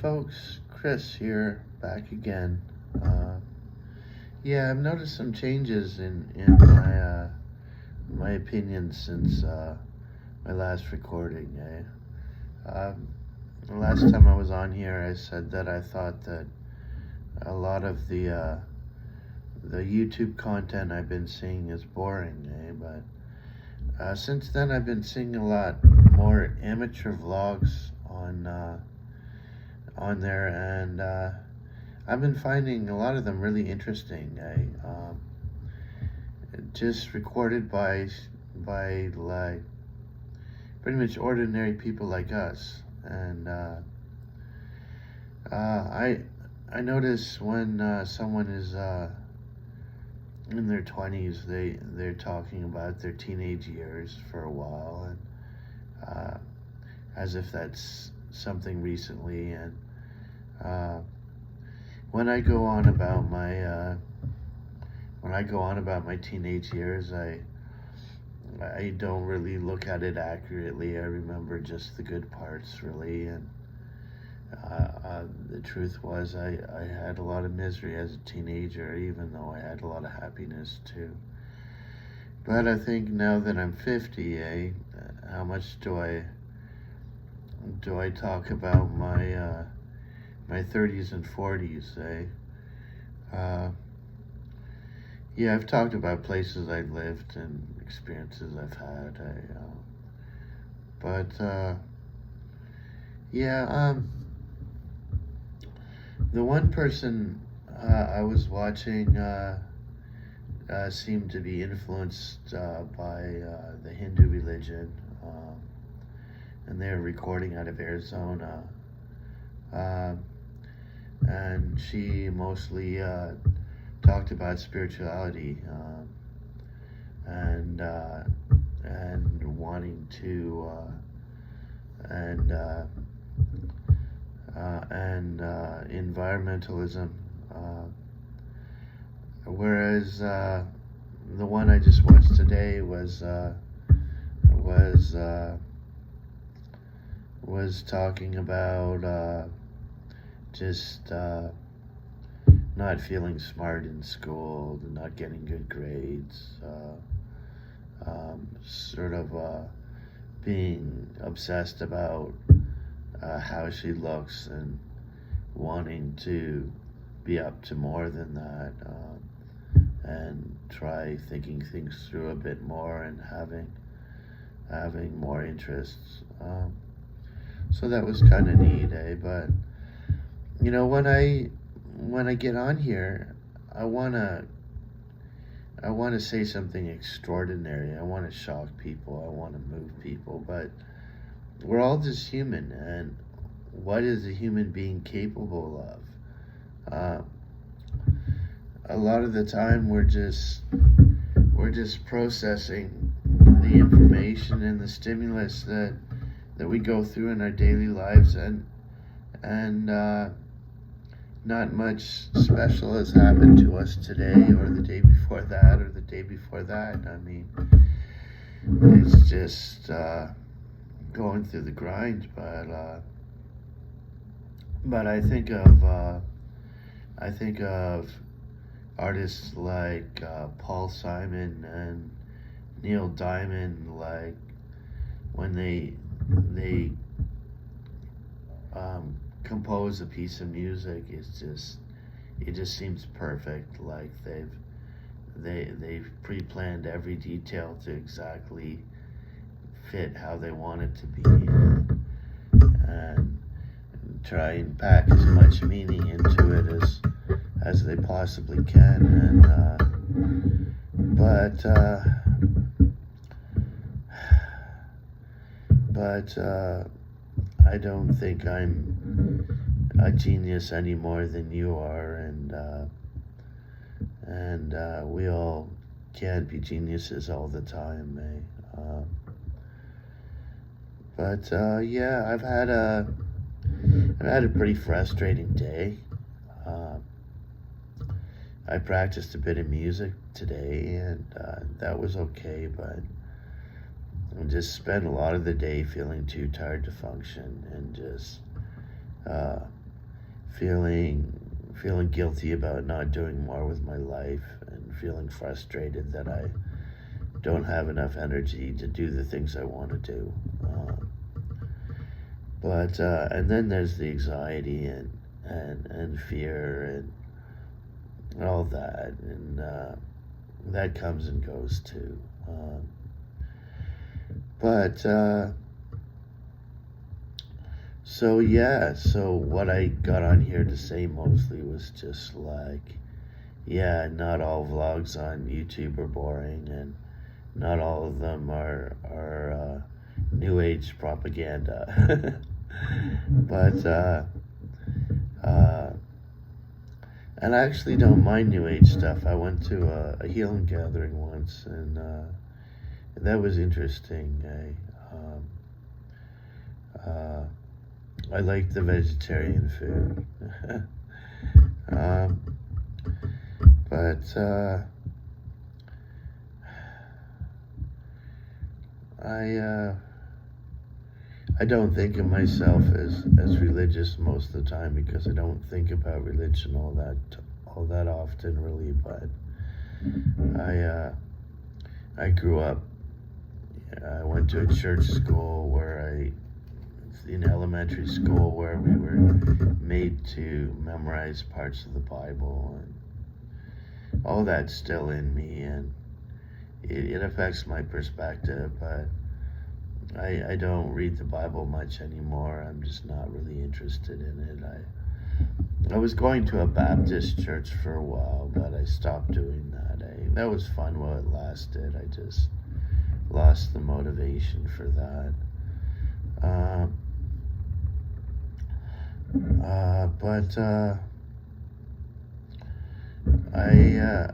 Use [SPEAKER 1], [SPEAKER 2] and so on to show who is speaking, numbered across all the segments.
[SPEAKER 1] folks, Chris here, back again. Yeah, I've noticed some changes in my opinions since my last recording. The last time I was on here, I said that I thought that a lot of the YouTube content I've been seeing is boring, But since then, I've been seeing a lot more amateur vlogs on there, and I've been finding a lot of them really interesting. Just recorded by like pretty much ordinary people like us, and I notice when someone is in their 20s, they're talking about their teenage years for a while, and as if that's something recently. And when I go on about my teenage years, I don't really look at it accurately. I remember just the good parts, really. And the truth was, I had a lot of misery as a teenager, even though I had a lot of happiness too. But I think now that I'm 50, how much do I talk about my 30s and 40s, Yeah, I've talked about places I've lived and experiences I've had. The one person I was watching seemed to be influenced by the Hindu religion, and they were recording out of Arizona. And she mostly talked about spirituality and wanting to and environmentalism, whereas the one I just watched today was talking about just not feeling smart in school, not getting good grades, being obsessed about how she looks and wanting to be up to more than that, and try thinking things through a bit more and having more interests. So that was kind of neat, But when I get on here, I wanna say something extraordinary. I want to shock people. I want to move people. But we're all just human, and what is a human being capable of? A lot of the time, we're just processing the information and the stimulus that we go through in our daily lives, and not much special has happened to us today or the day before that or the day before that. I mean, it's just going through the grind. But I think of artists like Paul Simon and Neil Diamond, like when they compose a piece of music, it just seems perfect. Like they've pre-planned every detail to exactly fit how they want it to be, and try and pack as much meaning into it as they possibly can. But I don't think I'm a genius any more than you are, and we all can't be geniuses all the time, Yeah, I've had a pretty frustrating day. I practiced a bit of music today, and that was okay, but I just spent a lot of the day feeling too tired to function, and just feeling guilty about not doing more with my life, and feeling frustrated that I don't have enough energy to do the things I want to do. But and then there's the anxiety and fear and all that, and that comes and goes too. But so yeah, so what I got on here to say mostly was just like, yeah, not all vlogs on YouTube are boring, and not all of them are new age propaganda. But and I actually don't mind new age stuff. I went to a healing gathering once, and that was interesting. I liked the vegetarian food. um, but I don't think of myself as religious most of the time, because I don't think about religion all that often, really. But I grew up. I went to a church school in elementary school, where we were made to memorize parts of the Bible, and all that's still in me, and it affects my perspective. But I don't read the Bible much anymore. I'm just not really interested in it. I was going to a Baptist church for a while, but I stopped doing that. That was fun while it lasted. I just lost the motivation for that. But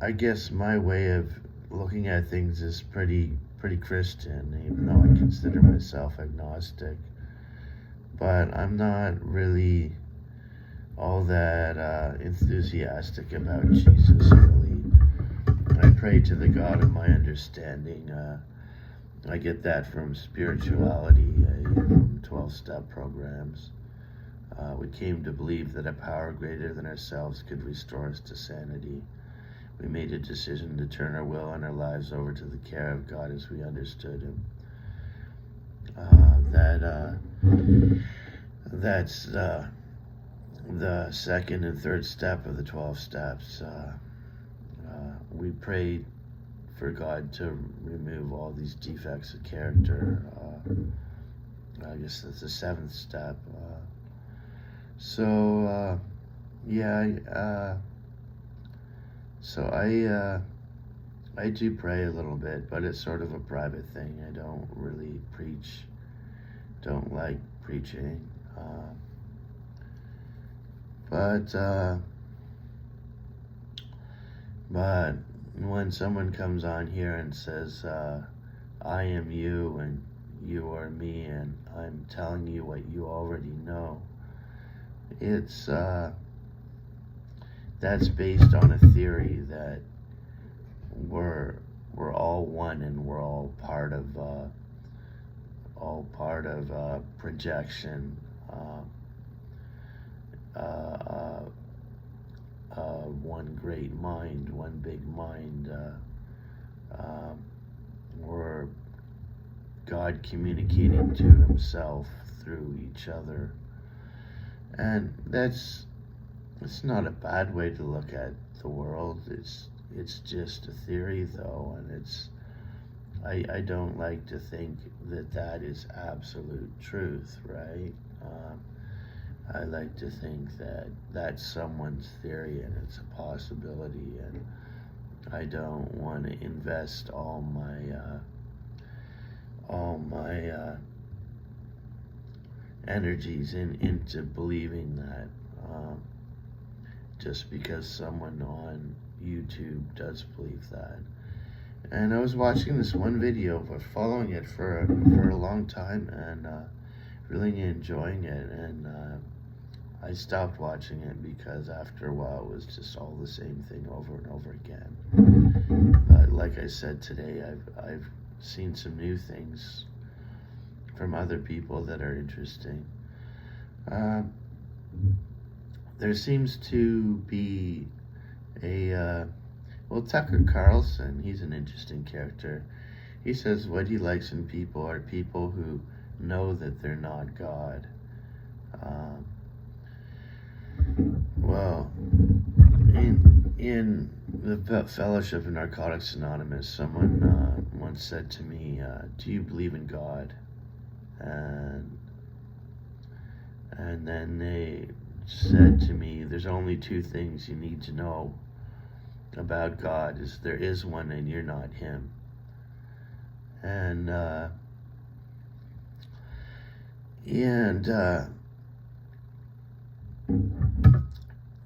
[SPEAKER 1] I guess my way of looking at things is pretty Christian, even though I consider myself agnostic. But I'm not really all that enthusiastic about Jesus, really. I pray to the God of my understanding. I get that from spirituality, from 12-step programs. We came to believe that a power greater than ourselves could restore us to sanity. We made a decision to turn our will and our lives over to the care of God as we understood Him. That's the second and third step of the 12 steps. We prayed for God to remove all these defects of character. I guess that's the seventh step. So I do pray a little bit, but it's sort of a private thing. I don't really preach. Don't like preaching. But when someone comes on here and says, I am you and you are me, and I'm telling you what you already know, it's that's based on a theory that we're all one, and we're all part of projection, one great mind, one big mind, or God communicating to Himself through each other. And it's not a bad way to look at the world. It's just a theory, though, and I don't like to think that is absolute truth, right? I like to think that that's someone's theory, and it's a possibility, and I don't want to invest all my energies into believing that, just because someone on YouTube does believe that. And I was watching this one video, but following it for a long time, and really enjoying it, and I stopped watching it because after a while it was just all the same thing over and over again. But like I said today, I've seen some new things from other people that are interesting. there seems to be well, Tucker Carlson, he's an interesting character. He says what he likes in people are people who know that they're not God. Um, well, in the Fellowship of Narcotics Anonymous, someone once said to me, "Do you believe in God?" And then they said to me, "There's only two things you need to know about God: is there is one, and you're not Him." And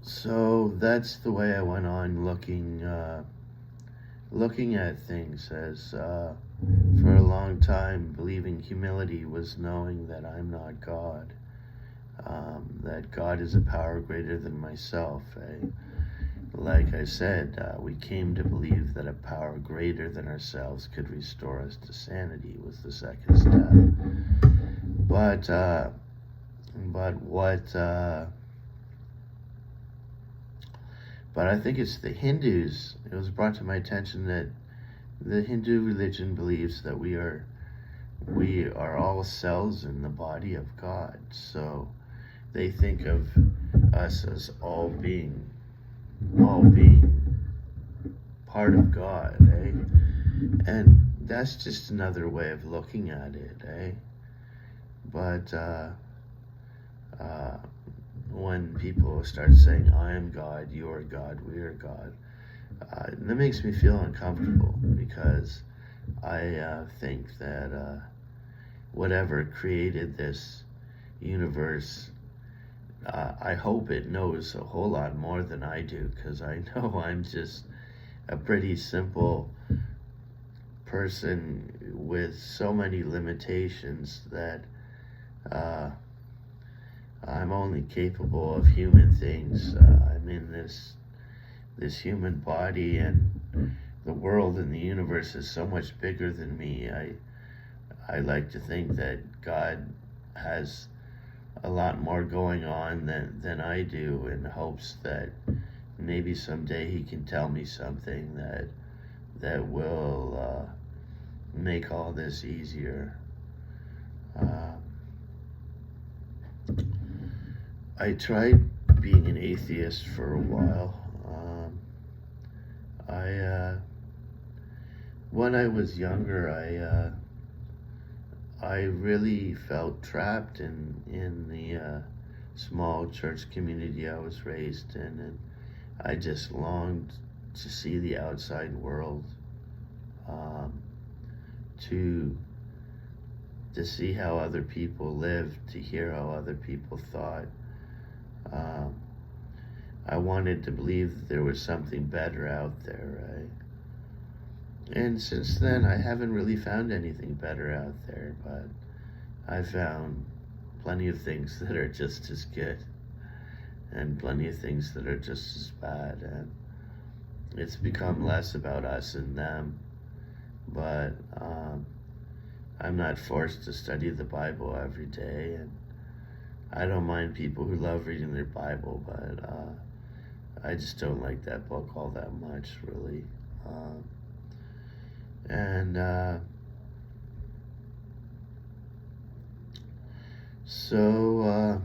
[SPEAKER 1] so that's the way I went on looking at things as for a long time believing humility was knowing that I'm not God, that God is a power greater than myself. Like I said, we came to believe that a power greater than ourselves could restore us to sanity was the second step. But I think it's the Hindus. It was brought to my attention that the Hindu religion believes that we are all cells in the body of God. So they think of us as all being part of God, eh? And that's just another way of looking at it, eh? But when people start saying, "I am God, you are God, we are God," that makes me feel uncomfortable, because I think that whatever created this universe, I hope it knows a whole lot more than I do, because I know I'm just a pretty simple person with so many limitations that I'm only capable of human things. I'm in this human body, and the world and the universe is so much bigger than me. I like to think that God has a lot more going on than I do, in hopes that maybe someday He can tell me something that will make all this easier. I tried being an atheist for a while. When I was younger, I really felt trapped in the small church community I was raised in, and I just longed to see the outside world, to see how other people lived, to hear how other people thought. I wanted to believe that there was something better out there, right? And since then, I haven't really found anything better out there, but I found plenty of things that are just as good, and plenty of things that are just as bad, and it's become less about us and them. But I'm not forced to study the Bible every day, and I don't mind people who love reading their Bible, but I just don't like that book all that much, really. So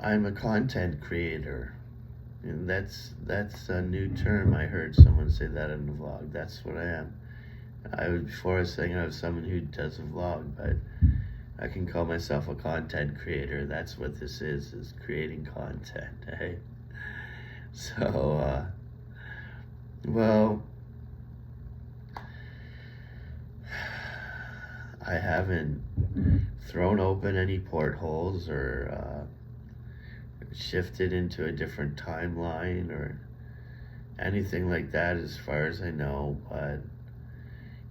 [SPEAKER 1] I'm a content creator, and that's a new term. I heard someone say that in a vlog. That's what I am. Before I was saying I was someone who does a vlog, but I can call myself a content creator. That's what this is creating content, eh? So, well, I haven't thrown open any portholes or shifted into a different timeline or anything like that as far as I know, but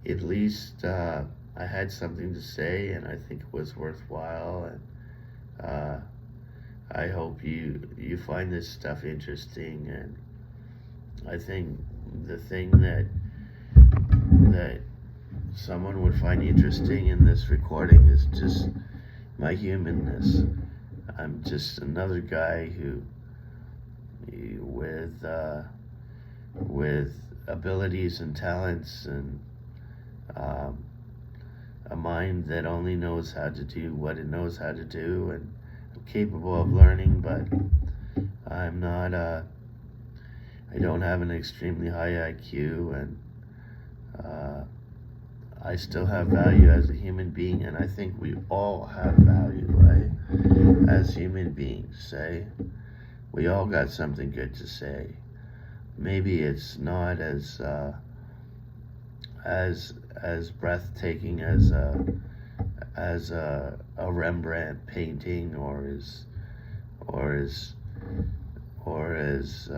[SPEAKER 1] at least I had something to say, and I think it was worthwhile, and I hope you find this stuff interesting. And I think the thing that someone would find interesting in this recording is just my humanness. I'm just another guy with abilities and talents and um, a mind that only knows how to do what it knows how to do, and I'm capable of learning, but I'm not. I don't have an extremely high IQ, and uh, I still have value as a human being, and I think we all have value, right? As human beings, say we all got something good to say. Maybe it's not as breathtaking as a Rembrandt painting, or as or as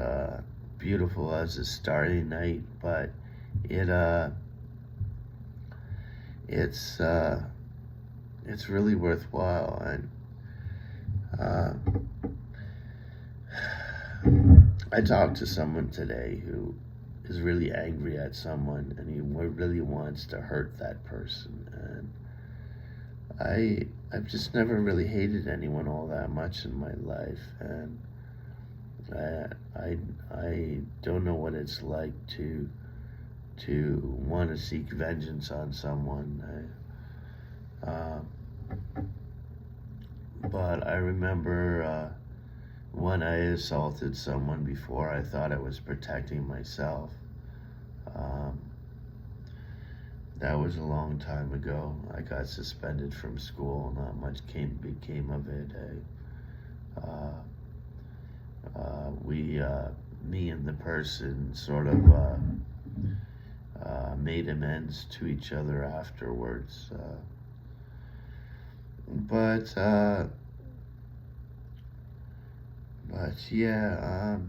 [SPEAKER 1] beautiful as a starry night, but it it's really worthwhile. And uh, I talked to someone today who is really angry at someone, and he really wants to hurt that person. And I've just never really hated anyone all that much in my life, and I don't know what it's like to want to seek vengeance on someone. But I remember when I assaulted someone before, I thought I was protecting myself. Um, that was a long time ago. I got suspended from school. Not much became of it. Me and the person sort of made amends to each other afterwards. But yeah,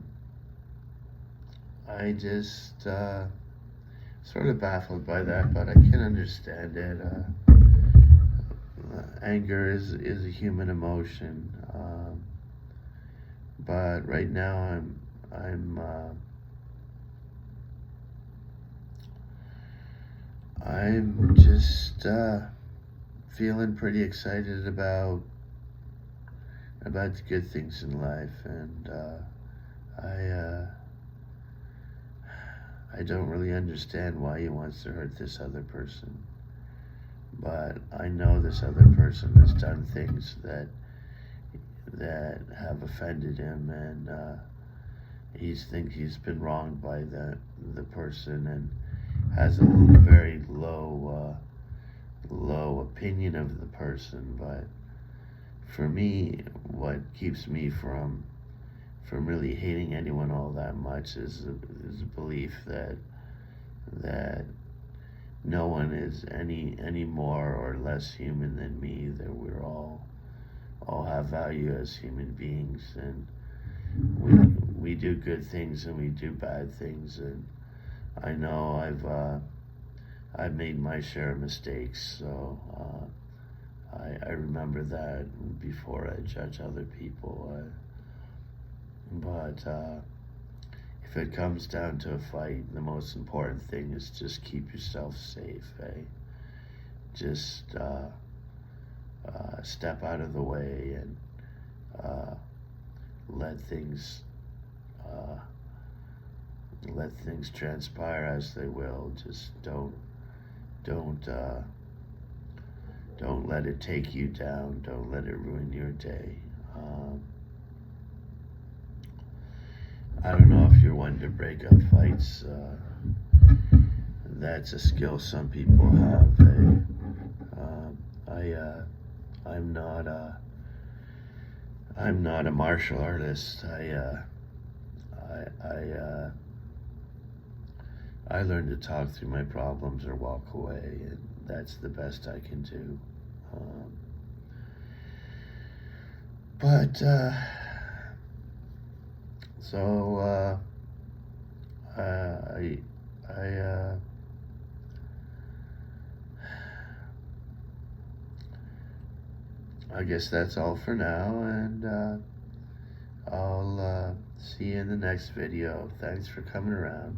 [SPEAKER 1] I just sort of baffled by that, but I can understand it. Anger is a human emotion, but right now I'm just feeling pretty excited about the good things in life, and I don't really understand why he wants to hurt this other person, but I know this other person has done things that have offended him, and he's been wronged by the person, and has a very low opinion of the person. But for me, what keeps me from really hating anyone all that much is a belief that no one is any more or less human than me. That we're all have value as human beings, and we do good things and we do bad things. And I know I've made my share of mistakes, so I remember that before I judge other people. But if it comes down to a fight, the most important thing is just keep yourself safe, eh? Just step out of the way and let things transpire as they will. Just don't let it take you down. Don't let it ruin your day. I don't know if you're one to break up fights. That's a skill some people have. I'm not a martial artist. I learn to talk through my problems or walk away, and that's the best I can do. But so I guess that's all for now, and I'll see you in the next video. Thanks for coming around.